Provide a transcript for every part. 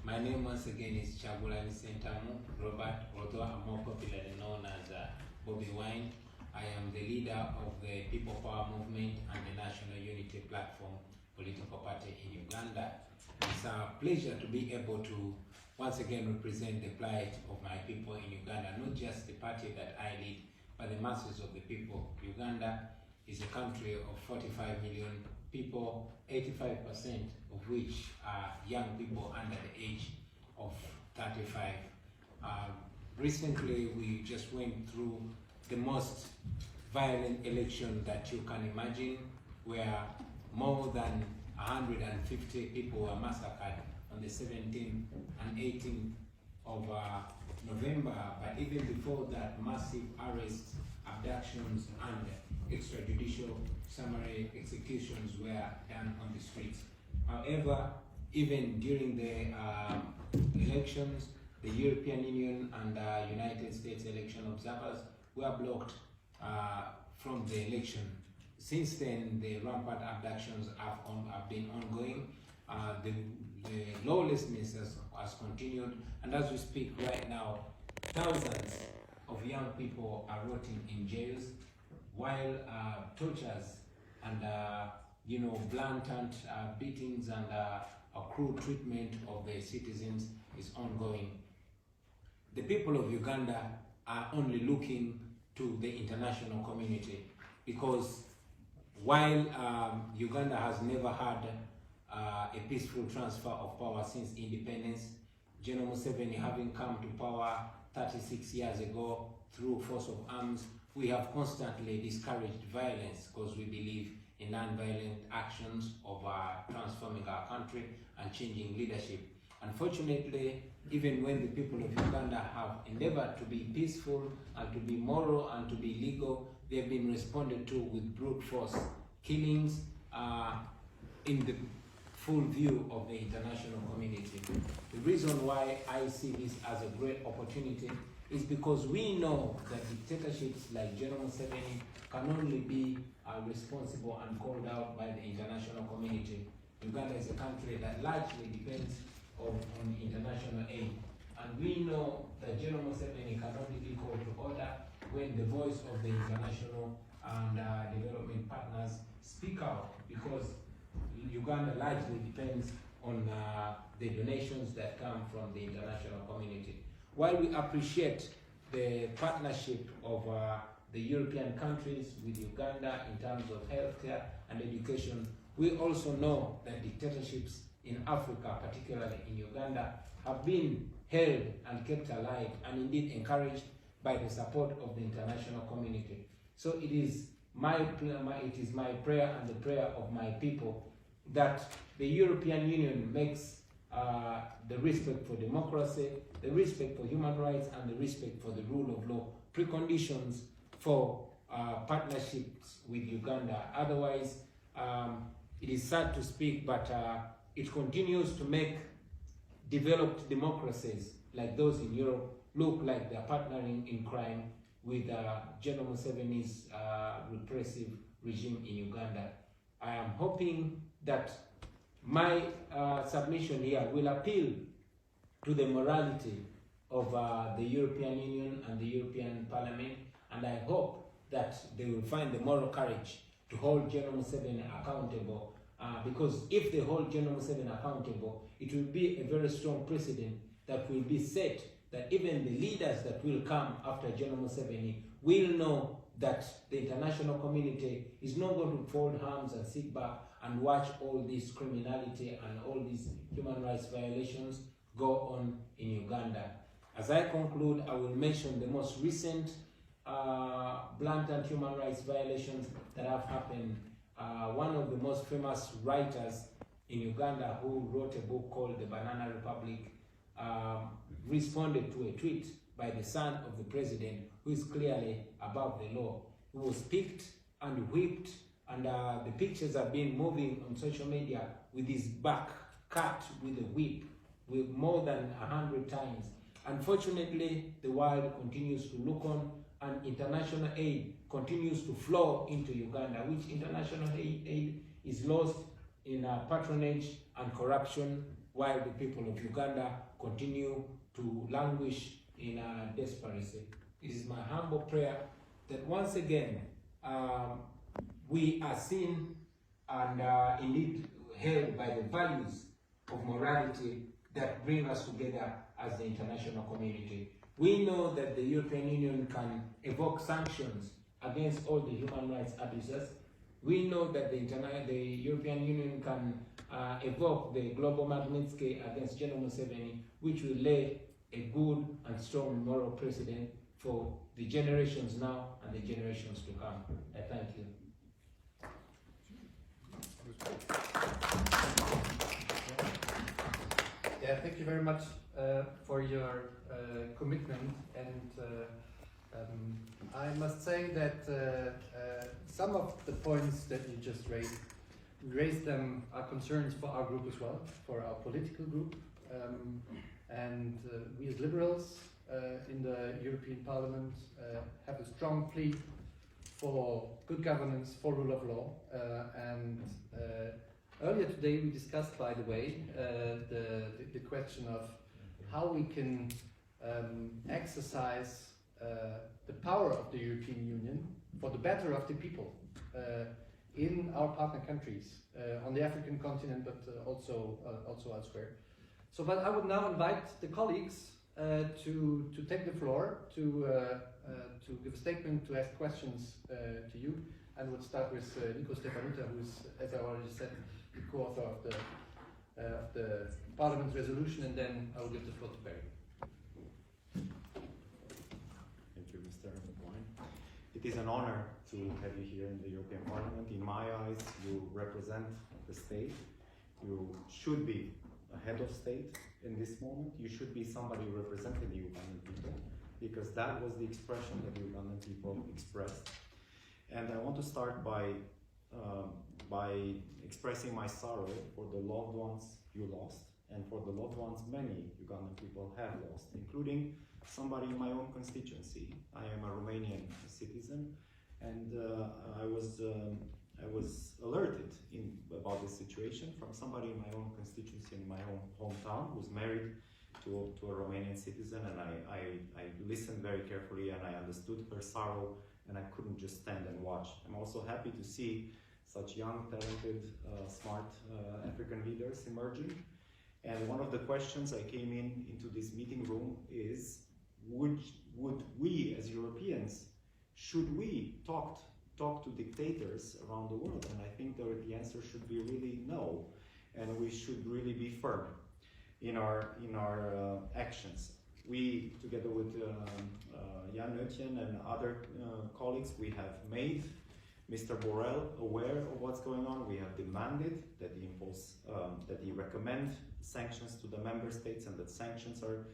My name once again is Kyagulanyi'S Robert, although I'm more popularly known as Bobby Wine. I am the leader of the People Power Movement and the National Unity Platform political party in Uganda. It's a pleasure to be able to once again represent the plight of my people in Uganda, not just the party that I lead, but the masses of the people. Uganda is a country of 45 million people, 85% of which are young people under the age of 35. Recently, we just went through the most violent election that you can imagine, where more than 150 people were massacred on the 17th and 18th of November. But even before that, massive arrests, abductions, and extrajudicial summary executions were done on the streets. However, even during the elections, the European Union and United States election observers were blocked from the election. Since then, the rampant abductions have been ongoing. The lawlessness has continued, and as we speak right now, thousands of young people are rotting in jails, while tortures and blatant beatings and cruel treatment of the citizens is ongoing. The people of Uganda are only looking to the international community, because while Uganda has never had a peaceful transfer of power since independence, General Museveni having come to power 36 years ago through force of arms, we have constantly discouraged violence because we believe in non-violent actions of transforming our country and changing leadership. Unfortunately, even when the people of Uganda have endeavored to be peaceful and to be moral and to be legal, they have been responded to with brute force killings in the full view of the international community. The reason why I see this as a great opportunity is because we know that dictatorships like General Museveni can only be responsible and called out by the international community. Uganda is a country that largely depends on international aid. And we know that General Museveni can only be called to order when the voice of the international and development partners speak out, because Uganda largely depends on the donations that come from the international community. While we appreciate the partnership of the European countries with Uganda in terms of healthcare and education, we also know that dictatorships in Africa, particularly in Uganda, have been held and kept alive and indeed encouraged by the support of the international community. So it is my prayer and the prayer of my people that the European Union makes the respect for democracy, the respect for human rights, and the respect for the rule of law preconditions for partnerships with Uganda. Otherwise, it is sad to speak, but it continues to make developed democracies like those in Europe look like they're partnering in crime with General Museveni's repressive regime in Uganda. I am hoping that my submission here will appeal to the morality of the European Union and the European Parliament, and I hope that they will find the moral courage to hold General Museveni accountable, because if they hold General Museveni accountable, it will be a very strong precedent that will be set, that even the leaders that will come after General Museveni will know that the international community is not going to fold arms and sit back and watch all this criminality and all these human rights violations go on in Uganda. As I conclude, I will mention the most recent blatant human rights violations that have happened. One of the most famous writers in Uganda, who wrote a book called The Banana Republic, responded to a tweet by the son of the president, who is clearly above the law, who was picked and whipped, and the pictures have been moving on social media with his back cut with a whip with more than 100 times. Unfortunately, the world continues to look on, and international aid continues to flow into Uganda, which international aid is lost in patronage and corruption while the people of Uganda continue to languish in desperation. It is my humble prayer that once again we are seen and indeed held by the values of morality that bring us together as the international community. We know that the European Union can evoke sanctions against all the human rights abusers. We know that the European Union can evoke the Global Magnitsky against General Museveni, which will lay a good and strong moral precedent for the generations now and the generations to come. I thank you. Yeah, thank you very much for your commitment, and I must say that some of the points that you just raised them are concerns for our group as well, for our political group, and we as liberals in the European Parliament have a strong plea for good governance, for rule of law, and earlier today we discussed, by the way, the question of how we can exercise the power of the European Union for the better of the people in our partner countries, on the African continent, but also elsewhere. So, but I would now invite the colleagues to take the floor, to give a statement, to ask questions to you. And we'll start with Nico Stefanuta, who is, as I already said, the co-author of the Parliament resolution, and then I will give the floor to Barry. Thank you, Mr. Wine. It is an honor to have you here in the European Parliament. In my eyes, you represent the state. You should be a head of state in this moment. You should be somebody representing the Ugandan people, because that was the expression that the Ugandan people expressed. And I want to start by expressing my sorrow for the loved ones you lost, and for the loved ones many Ugandan people have lost, including somebody in my own constituency. I am a Romanian citizen, and I was alerted about this situation from somebody in my own constituency, in my own hometown, who's married to a Romanian citizen, and I listened very carefully, and I understood her sorrow, and I couldn't just stand and watch. I'm also happy to see such young, talented, smart African leaders emerging. And one of the questions I came into this meeting room is, would we as Europeans, should we talk to dictators around the world? And I think the answer should be really no, and we should really be firm in our actions. We, together with Jan Oetjen and other colleagues, we have made Mr. Borrell aware of what's going on. We have demanded that he recommend sanctions to the member states, and that sanctions are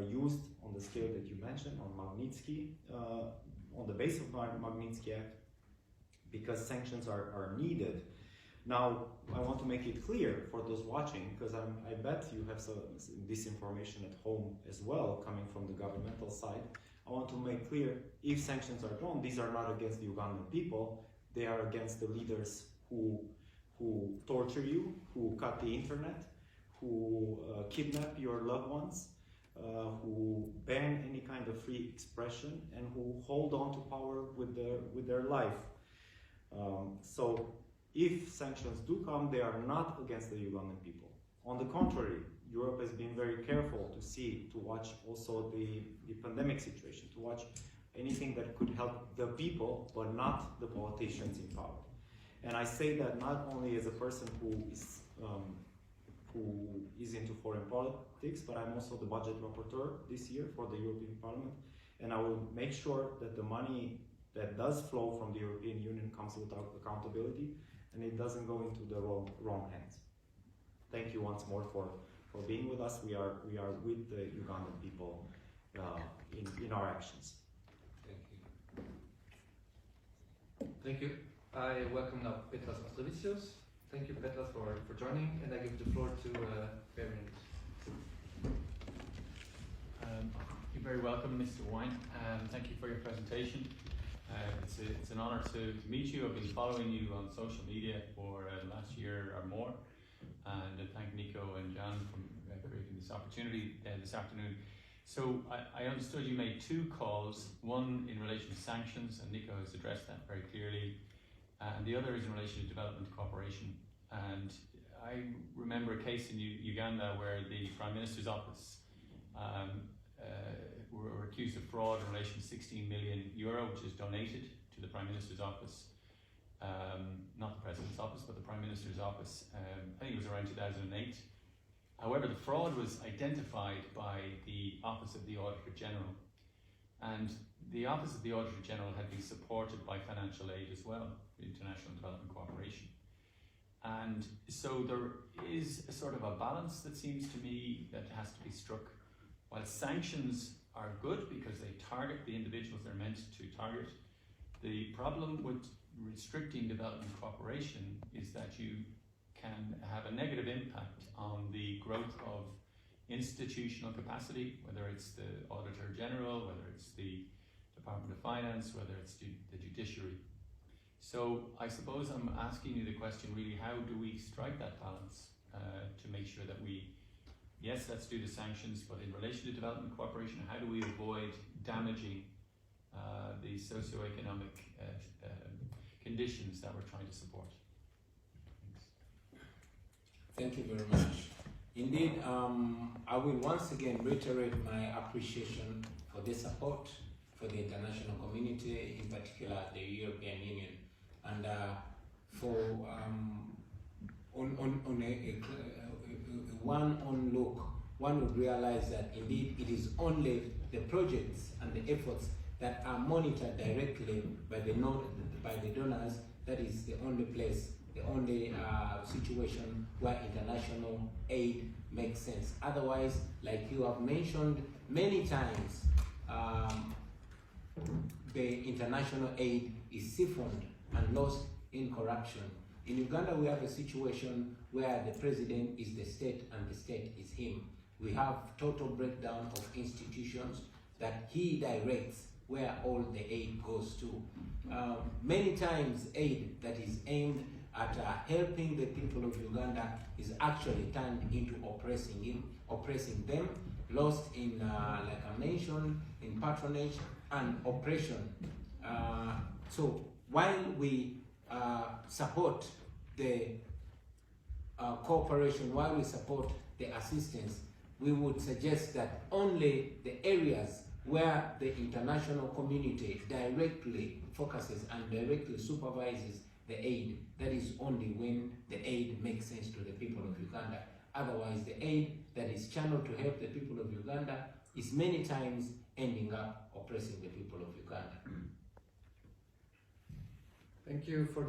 used on the scale that you mentioned, on Magnitsky, on the basis of Magnitsky Act, because sanctions are needed. Now, I want to make it clear for those watching, because I bet you have this information at home as well, coming from the governmental side. I want to make clear, if sanctions are drawn, these are not against the Ugandan people, they are against the leaders who torture you, who cut the internet, who kidnap your loved ones, who ban any kind of free expression, and who hold on to power with their life. So if sanctions do come, they are not against the Ugandan people. On the contrary, Europe has been very careful to watch also the pandemic situation, to watch anything that could help the people, but not the politicians in power. And I say that not only as a person who is into foreign politics, but I'm also the budget rapporteur this year for the European Parliament, and I will make sure that the money that does flow from the European Union comes without accountability, and it doesn't go into the wrong hands. Thank you once more for being with us. We are with the Ugandan people in our actions. Thank you. I welcome now Petras Ostrovicius. Thank you, Petras, for joining, and I give the floor to Barry. You're very welcome, Mr. Wine. Thank you for your presentation. It's an honor to meet you. I've been following you on social media for the last year or more, and thank Nico and Jan this opportunity this afternoon. So I understood you made two calls, one in relation to sanctions, and Nico has addressed that very clearly, and the other is in relation to development cooperation. And I remember a case in Uganda where the Prime Minister's office were accused of fraud in relation to €16 million, which is donated to the Prime Minister's office. Not the President's office, but the Prime Minister's office. I think it was around 2008. However, the fraud was identified by the Office of the Auditor General, and the Office of the Auditor General had been supported by financial aid as well, international development cooperation. And so there is a sort of a balance that seems to me that has to be struck. While sanctions are good because they target the individuals they're meant to target, the problem with restricting development cooperation is that you can have a negative impact on the growth of institutional capacity, whether it's the Auditor General, whether it's the Department of Finance, whether it's the judiciary. So I suppose I'm asking you the question really, how do we strike that balance to make sure that we, yes, let's do the sanctions, but in relation to development cooperation, how do we avoid damaging the socioeconomic conditions that we're trying to support? Thank you very much. Indeed, I will once again reiterate my appreciation for the support for the international community, in particular the European Union, and for on one look, one would realize that indeed it is only the projects and the efforts that are monitored directly by the donors that is the only place, the only situation where international aid makes sense. Otherwise, like you have mentioned many times, the international aid is siphoned and lost in corruption. In Uganda, we have a situation where the president is the state and the state is him. We have total breakdown of institutions that he directs where all the aid goes to. Many times aid that is aimed at helping the people of Uganda is actually turned into oppressing them, lost in, like I mentioned, in patronage and oppression. So while we support the cooperation, while we support the assistance, we would suggest that only the areas where the international community directly focuses and directly supervises the aid, that is only when the aid makes sense to the people of Uganda. Otherwise, the aid that is channeled to help the people of Uganda is many times ending up oppressing the people of Uganda. Thank you for